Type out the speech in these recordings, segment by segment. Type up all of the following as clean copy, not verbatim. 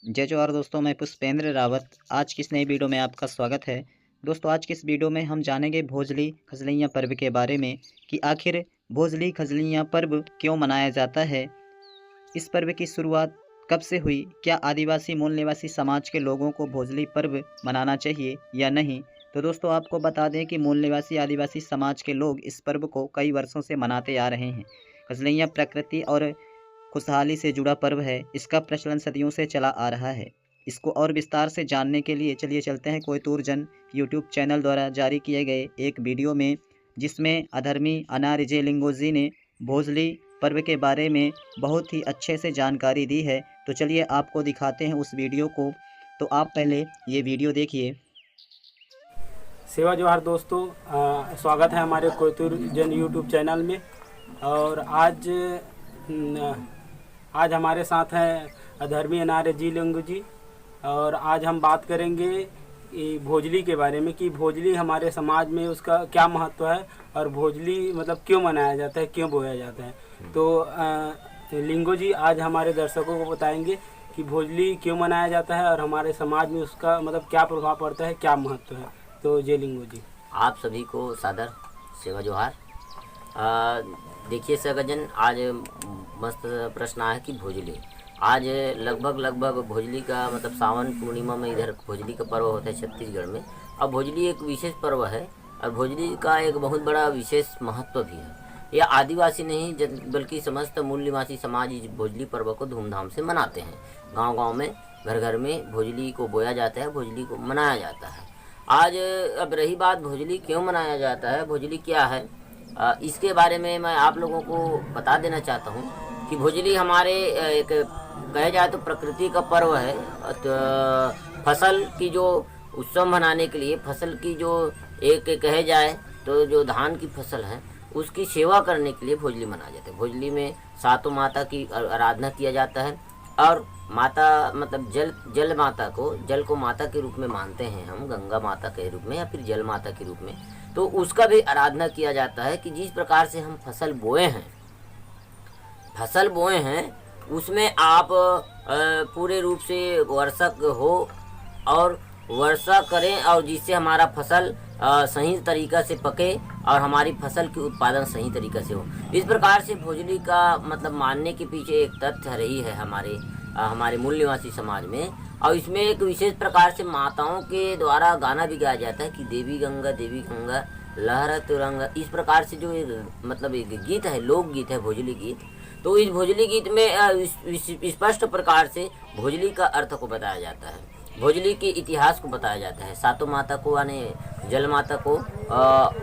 जय जवाहर दोस्तों, मैं पुष्पेंद्र रावत। आज की इस नई वीडियो में आपका स्वागत है। दोस्तों, आज की इस वीडियो में हम जानेंगे भोजली खजलियाँ पर्व के बारे में कि आखिर भोजली खजलियाँ पर्व क्यों मनाया जाता है। इस पर्व की शुरुआत कब से हुई, क्या आदिवासी मूल निवासी समाज के लोगों को भोजली पर्व मनाना चाहिए या नहीं। तो दोस्तों, आपको बता दें कि मूल निवासी आदिवासी समाज के लोग इस पर्व को कई वर्षों से मनाते आ रहे हैं। खजलियाँ प्रकृति और खुशहाली से जुड़ा पर्व है। इसका प्रचलन सदियों से चला आ रहा है। इसको और विस्तार से जानने के लिए चलिए चलते हैं कोयतूर जन यूट्यूब चैनल द्वारा जारी किए गए एक वीडियो में, जिसमें अधर्मी अनारिजे लिंगोजी ने भोजली पर्व के बारे में बहुत ही अच्छे से जानकारी दी है। तो चलिए आपको दिखाते हैं उस वीडियो को। तो आप पहले ये वीडियो देखिए। सेवा जोहार दोस्तों, स्वागत है हमारे कोयतूर जन यूट्यूब चैनल में। और आज हमारे साथ हैं अधर्मी अनार्य जी लिंगू जी। और आज हम बात करेंगे भोजली के बारे में कि भोजली हमारे समाज में उसका क्या महत्व है और भोजली मतलब क्यों मनाया जाता है, क्यों बोया जाता है। तो लिंगू जी आज हमारे दर्शकों को बताएंगे कि भोजली क्यों मनाया जाता है और हमारे समाज में उसका मतलब क्या प्रभाव पड़ता है, क्या महत्व है। तो जय लिंगू जी। आप सभी को सादर सेवा जोहार। देखिए सगजन, आज मस्त प्रश्न आया कि भोजली आज लगभग भोजली का मतलब सावन पूर्णिमा में इधर भोजली का पर्व होता है छत्तीसगढ़ में। अब भोजली एक विशेष पर्व है और भोजली का एक बहुत बड़ा विशेष महत्व भी है। यह आदिवासी नहीं बल्कि समस्त मूल निवासी समाज इस भोजली पर्व को धूमधाम से मनाते हैं। गांव-गांव में घर घर में भोजली को बोया जाता है, भोजली को मनाया जाता है। आज अब रही बात भोजली क्यों मनाया जाता है, भोजली क्या है, इसके बारे में मैं आप लोगों को बता देना चाहता हूँ कि भोजली हमारे एक कहे जाए तो प्रकृति का पर्व है। तो फसल की जो उत्सव मनाने के लिए, फसल की जो एक कहे जाए तो जो धान की फसल है उसकी सेवा करने के लिए भोजली मनाया जाता है। भोजली में सातों माता की आराधना किया जाता है और माता मतलब जल माता को, जल को माता के रूप में मानते हैं हम, गंगा माता के रूप में या फिर जल माता के रूप में। तो उसका भी आराधना किया जाता है कि जिस प्रकार से हम फसल बोए हैं उसमें आप पूरे रूप से वर्षा हो और वर्षा करें और जिससे हमारा फसल सही तरीक़ा से पके और हमारी फसल की उत्पादन सही तरीक़ा से हो। इस प्रकार से भोजली का मतलब मानने के पीछे एक तथ्य रही है हमारे मूल निवासी समाज में। और इसमें एक विशेष प्रकार से माताओं के द्वारा गाना भी गाया जाता है कि देवी गंगा लहरा तिरंगा। इस प्रकार से जो मतलब एक गीत है, लोकगीत है भोजली गीत। तो इस भोजली गीत में स्पष्ट प्रकार से भोजली का अर्थ को बताया जाता है, भोजली के इतिहास को बताया जाता है। सातों माता को यानी जल माता को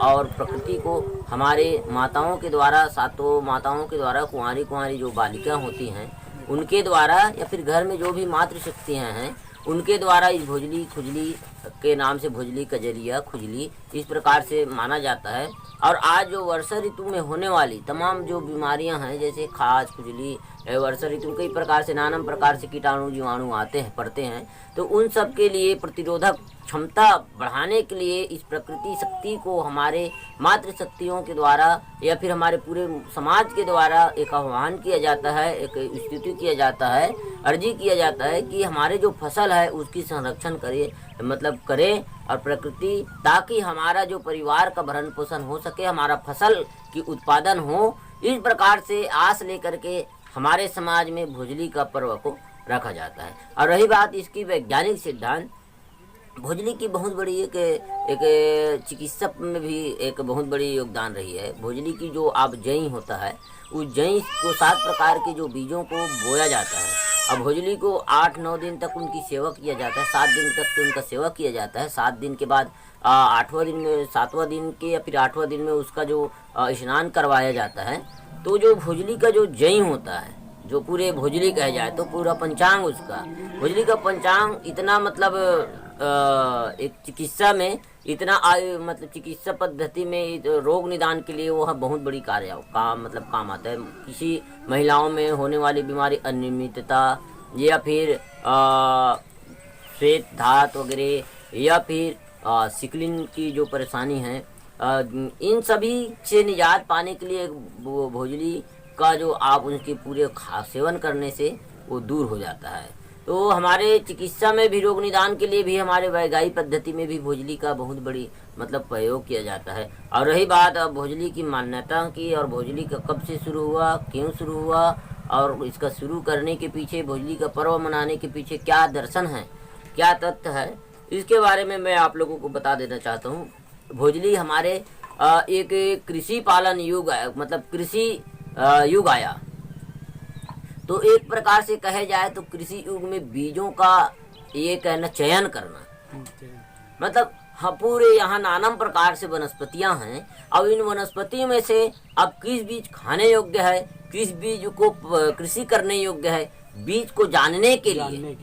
और प्रकृति को हमारे माताओं के द्वारा, सातों माताओं के द्वारा कुंवारी जो बालिका होती हैं उनके द्वारा या फिर घर में जो भी मातृशक्तियाँ हैं उनके द्वारा इस भोजली खुजली के नाम से भोजली कजरिया खुजली इस प्रकार से माना जाता है। और आज जो वर्षा ऋतु में होने वाली तमाम जो बीमारियां हैं जैसे खाज खुजली, वर्षा ऋतु कई प्रकार से नाना प्रकार से कीटाणु जीवाणु पड़ते हैं। तो उन सब के लिए प्रतिरोधक क्षमता बढ़ाने के लिए इस प्रकृति शक्ति को हमारे मातृशक्तियों के द्वारा या फिर हमारे पूरे समाज के द्वारा एक आह्वान किया जाता है, एक स्तुति किया जाता है, अर्जी किया जाता है कि हमारे जो फसल है उसकी संरक्षण करें और प्रकृति, ताकि हमारा जो परिवार का भरण पोषण हो सके, हमारा फसल की उत्पादन हो। इस प्रकार से आस लेकर के हमारे समाज में भोजली का पर्व को रखा जाता है। और रही बात इसकी वैज्ञानिक सिद्धांत, भोजली की बहुत बड़ी एक चिकित्सा में भी एक बहुत बड़ी योगदान रही है। भोजली की जो आप जई होता है उस जई को 7 प्रकार के जो बीजों को बोया जाता है। अब भोजली को 8-9 दिन तक उनकी सेवा किया जाता है, 7 दिन तक उनका सेवा किया जाता है। 7 दिन के बाद 8वां दिन में, 7वां दिन के या फिर 8वां दिन में उसका जो स्नान करवाया जाता है। तो जो भोजली का जो जई होता है, जो पूरे भोजली कहे जाए तो पूरा पंचांग उसका, भोजली का पंचांग इतना मतलब एक चिकित्सा में इतना मतलब चिकित्सा पद्धति में रोग निदान के लिए वह बहुत बड़ी काम आता है। किसी महिलाओं में होने वाली बीमारी, अनियमितता या फिर श्वेत धात वगैरह या फिर सिकलिन की जो परेशानी है, इन सभी से निजात पाने के लिए भोजली का जो आप उनके पूरे सेवन करने से वो दूर हो जाता है। तो हमारे चिकित्सा में भी, रोग निदान के लिए भी, हमारे वैज्ञानिक पद्धति में भी भोजली का बहुत बड़ी मतलब प्रयोग किया जाता है। और रही बात अब भोजली की मान्यता की, और भोजली का कब से शुरू हुआ, क्यों शुरू हुआ, और इसका शुरू करने के पीछे, भोजली का पर्व मनाने के पीछे क्या दर्शन है, क्या तथ्य है, इसके बारे में मैं आप लोगों को बता देना चाहता हूँ। भोजली हमारे एक कृषि पालन युग मतलब कृषि युग आया। तो एक प्रकार से कहे जाए तो कृषि युग में बीजों का ये कहना चयन करना, मतलब हाँ, पूरे यहाँ नानम प्रकार से वनस्पतियां हैं। अब इन वनस्पतियों में से अब किस बीज खाने योग्य है, किस बीज को कृषि करने योग्य है, बीज को जानने के लिए,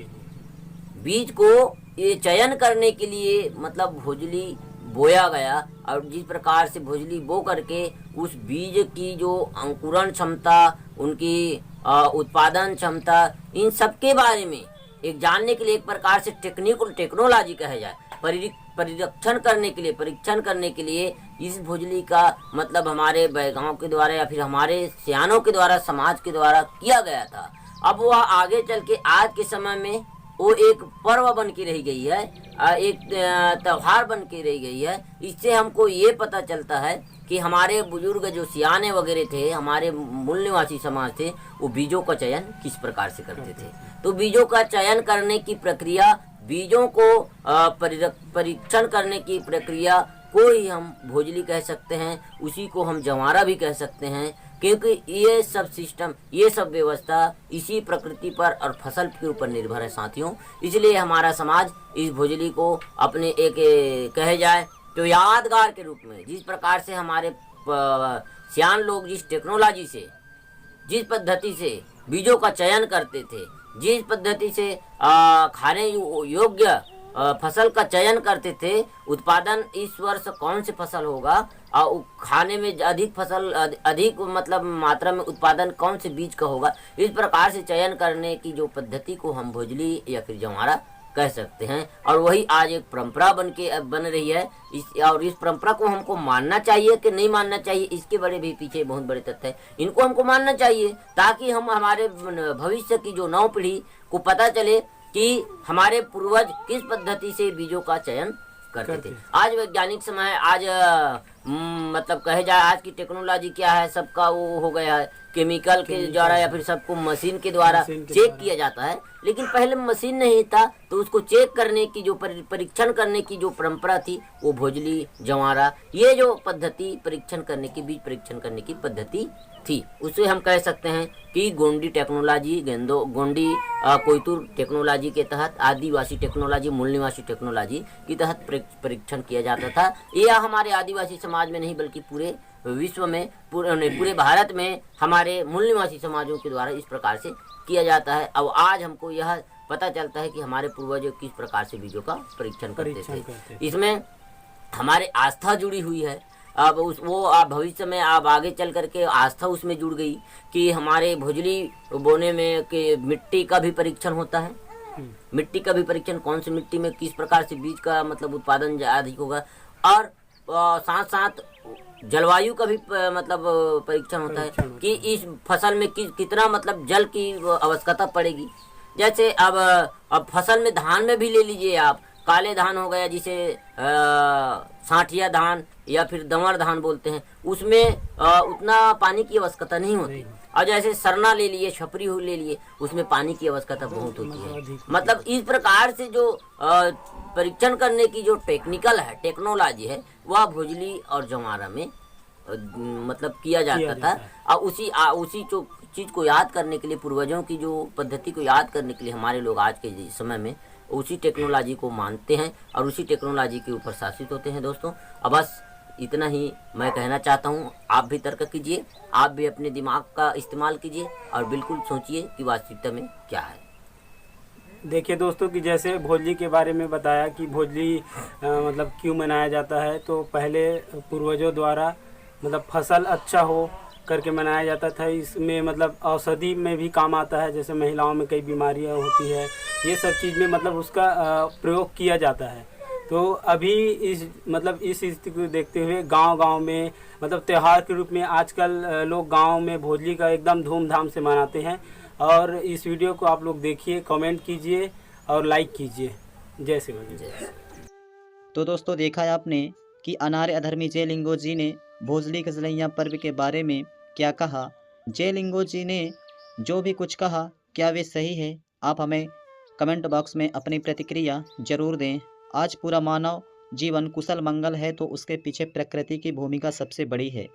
बीज को ये चयन करने के लिए मतलब भोजली बोया गया। और जिस प्रकार से भोजली बो करके उस बीज की जो अंकुरण क्षमता, उनकी उत्पादन क्षमता, इन सब के बारे में एक जानने के लिए, एक प्रकार से टेक्नोलॉजी कहे जाए, परीक्षण करने के लिए इस भोजली का मतलब हमारे वैज्ञानिकों के द्वारा या फिर हमारे सियानों के द्वारा, समाज के द्वारा किया गया था। अब वह आगे चल के आज के समय में वो एक पर्व बन के रह गई है, एक त्योहार बन के रह गई है। इससे हमको ये पता चलता है कि हमारे बुजुर्ग जो सियाने वगैरह थे, हमारे मूल निवासी समाज थे, वो बीजों का चयन किस प्रकार से करते थे। तो बीजों का चयन करने की प्रक्रिया, बीजों को परीक्षण करने की प्रक्रिया को ही हम भोजली कह सकते हैं, उसी को हम जवारा भी कह सकते हैं, क्योंकि ये सब सिस्टम, ये सब व्यवस्था इसी प्रकृति पर और फसल के ऊपर निर्भर है साथियों। इसलिए हमारा समाज इस भोजली को अपने एक कहे जाए तो यादगार के रूप में, जिस प्रकार से हमारे सियान लोग जिस टेक्नोलॉजी से, जिस पद्धति से बीजों का चयन करते थे, जिस पद्धति से खाने योग्य फसल का चयन करते थे, उत्पादन इस वर्ष कौन सी फसल होगा और खाने में अधिक मतलब मात्रा में उत्पादन कौन से बीज का होगा, इस प्रकार से चयन करने की जो पद्धति को हम भोजली या फिर जवारा कह सकते हैं। और वही आज एक परंपरा बन रही है। और इस परंपरा को हमको मानना चाहिए कि नहीं मानना चाहिए, इसके बड़े भी पीछे बहुत बड़े तथ्य है। इनको हमको मानना चाहिए ताकि हम हमारे भविष्य की जो नव पीढ़ी को पता चले कि हमारे पूर्वज किस पद्धति से बीजों का चयन करते थे। आज वैज्ञानिक समय, आज मतलब कहे जाए आज की टेक्नोलॉजी क्या है, सबका वो हो गया है केमिकल के द्वारा या फिर सबको मशीन के द्वारा चेक किया जाता है। लेकिन पहले मशीन नहीं था, तो उसको चेक करने की जो परीक्षण करने की जो परंपरा थी, वो भोजली, जवारा, ये जो पद्धति परीक्षण करने की, बीज परीक्षण करने की पद्धति थी, उसे हम कह सकते हैं कि गोंडी टेक्नोलॉजी, गोंडी कोयतुर टेक्नोलॉजी के तहत, आदिवासी टेक्नोलॉजी, मूल निवासी टेक्नोलॉजी के तहत परीक्षण किया जाता था। यह हमारे आदिवासी समाज में नहीं बल्कि पूरे विश्व में, पूरे भारत में हमारे मूल निवासी समाजों के द्वारा इस प्रकार से किया जाता है। अब आज हमको यह पता चलता है कि हमारे पूर्वज किस प्रकार से बीजों का परीक्षण करते थे। इसमें हमारे आस्था जुड़ी हुई है। अब आप भविष्य में आप आगे चल करके आस्था उसमें जुड़ गई कि हमारे भोजली बोने में कि मिट्टी का भी परीक्षण होता है। मिट्टी का भी परीक्षण, कौन सी मिट्टी में किस प्रकार से बीज का मतलब उत्पादन अधिक होगा, और साथ साथ जलवायु का भी मतलब परीक्षण होता है कि इस फसल में कितना मतलब जल की आवश्यकता पड़ेगी। जैसे अब फसल में, धान में भी ले लीजिए आप, काले धान हो गया जिसे साठिया धान या फिर दंवर धान बोलते हैं, उसमें उतना पानी की आवश्यकता नहीं होती। और जैसे सरना ले लिए, छपरी ले लिए, उसमें पानी की आवश्यकता बहुत होती है। मतलब इस प्रकार से जो परीक्षण करने की जो टेक्नोलॉजी है, वह भोजली और जवारा में मतलब किया जाता था। और उसी जो चीज को याद करने के लिए, पूर्वजों की जो पद्धति को याद करने के लिए हमारे लोग आज के समय में उसी टेक्नोलॉजी को मानते हैं और उसी टेक्नोलॉजी के ऊपर शासित होते हैं। दोस्तों, अब बस इतना ही मैं कहना चाहता हूँ। आप भी तर्क कीजिए, आप भी अपने दिमाग का इस्तेमाल कीजिए और बिल्कुल सोचिए कि वास्तविकता में क्या है। देखिए दोस्तों, कि जैसे भोजली के बारे में बताया कि भोजली मतलब क्यों मनाया जाता है, तो पहले पूर्वजों द्वारा मतलब फसल अच्छा हो करके मनाया जाता था। इसमें मतलब औषधि में भी काम आता है, जैसे महिलाओं में कई बीमारियां होती है, ये सब चीज़ में मतलब उसका प्रयोग किया जाता है। तो अभी इस स्थिति को देखते हुए गांव-गांव में त्योहार के रूप में आजकल लोग गांव में भोजली का एकदम धूमधाम से मनाते हैं। और इस वीडियो को आप लोग देखिए, कमेंट कीजिए और लाइक कीजिए। जय शिव जी। तो दोस्तों देखा है आपने कि अनार्य अधर्मी जयलिंगो जी ने भोजली खजलैया पर्व के बारे में क्या कहा। जयलिंगो जी ने जो भी कुछ कहा, क्या वे सही है? आप हमें कमेंट बॉक्स में अपनी प्रतिक्रिया जरूर दें। आज पूरा मानव जीवन कुशल मंगल है तो उसके पीछे प्रकृति की भूमिका सबसे बड़ी है।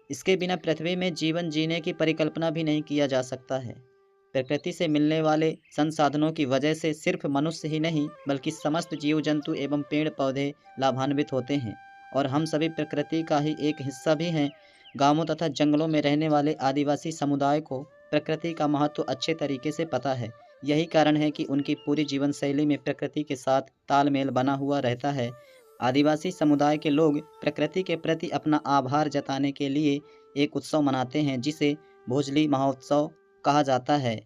इसके बिना पृथ्वी में जीवन जीने की परिकल्पना भी नहीं किया जा सकता है। प्रकृति से मिलने वाले संसाधनों की वजह से सिर्फ मनुष्य ही नहीं बल्कि समस्त जीव जंतु एवं पेड़ पौधे लाभान्वित होते हैं और हम सभी प्रकृति का ही एक हिस्सा भी हैं। गांवों तथा जंगलों में रहने वाले आदिवासी समुदाय को प्रकृति का महत्व अच्छे तरीके से पता है। यही कारण है कि उनकी पूरी जीवन शैली में प्रकृति के साथ तालमेल बना हुआ रहता है। आदिवासी समुदाय के लोग प्रकृति के प्रति अपना आभार जताने के लिए एक उत्सव मनाते हैं जिसे भोजली महोत्सव कहा जाता है।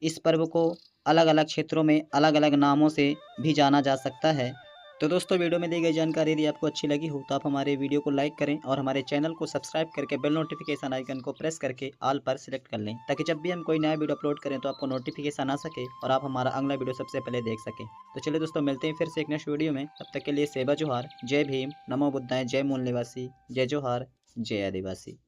इस पर्व को अलग अलग क्षेत्रों में अलग अलग नामों से भी जाना जा सकता है। तो दोस्तों वीडियो में दी गई जानकारी यदि आपको अच्छी लगी हो तो आप हमारे वीडियो को लाइक करें और हमारे चैनल को सब्सक्राइब करके बेल नोटिफिकेशन आइकन को प्रेस करके ऑल पर सिलेक्ट कर लें ताकि जब भी हम कोई नया वीडियो अपलोड करें तो आपको नोटिफिकेशन आ सके और आप हमारा अगला वीडियो सबसे पहले देख सकें। तो चलिए दोस्तों मिलते हैं फिर से एक नेक्स्ट वीडियो में। तब तक के लिए सेवा जोहार, जय भीम, नमो बुद्धाय, जय मूल निवासी, जय जोहार, जय आदिवासी।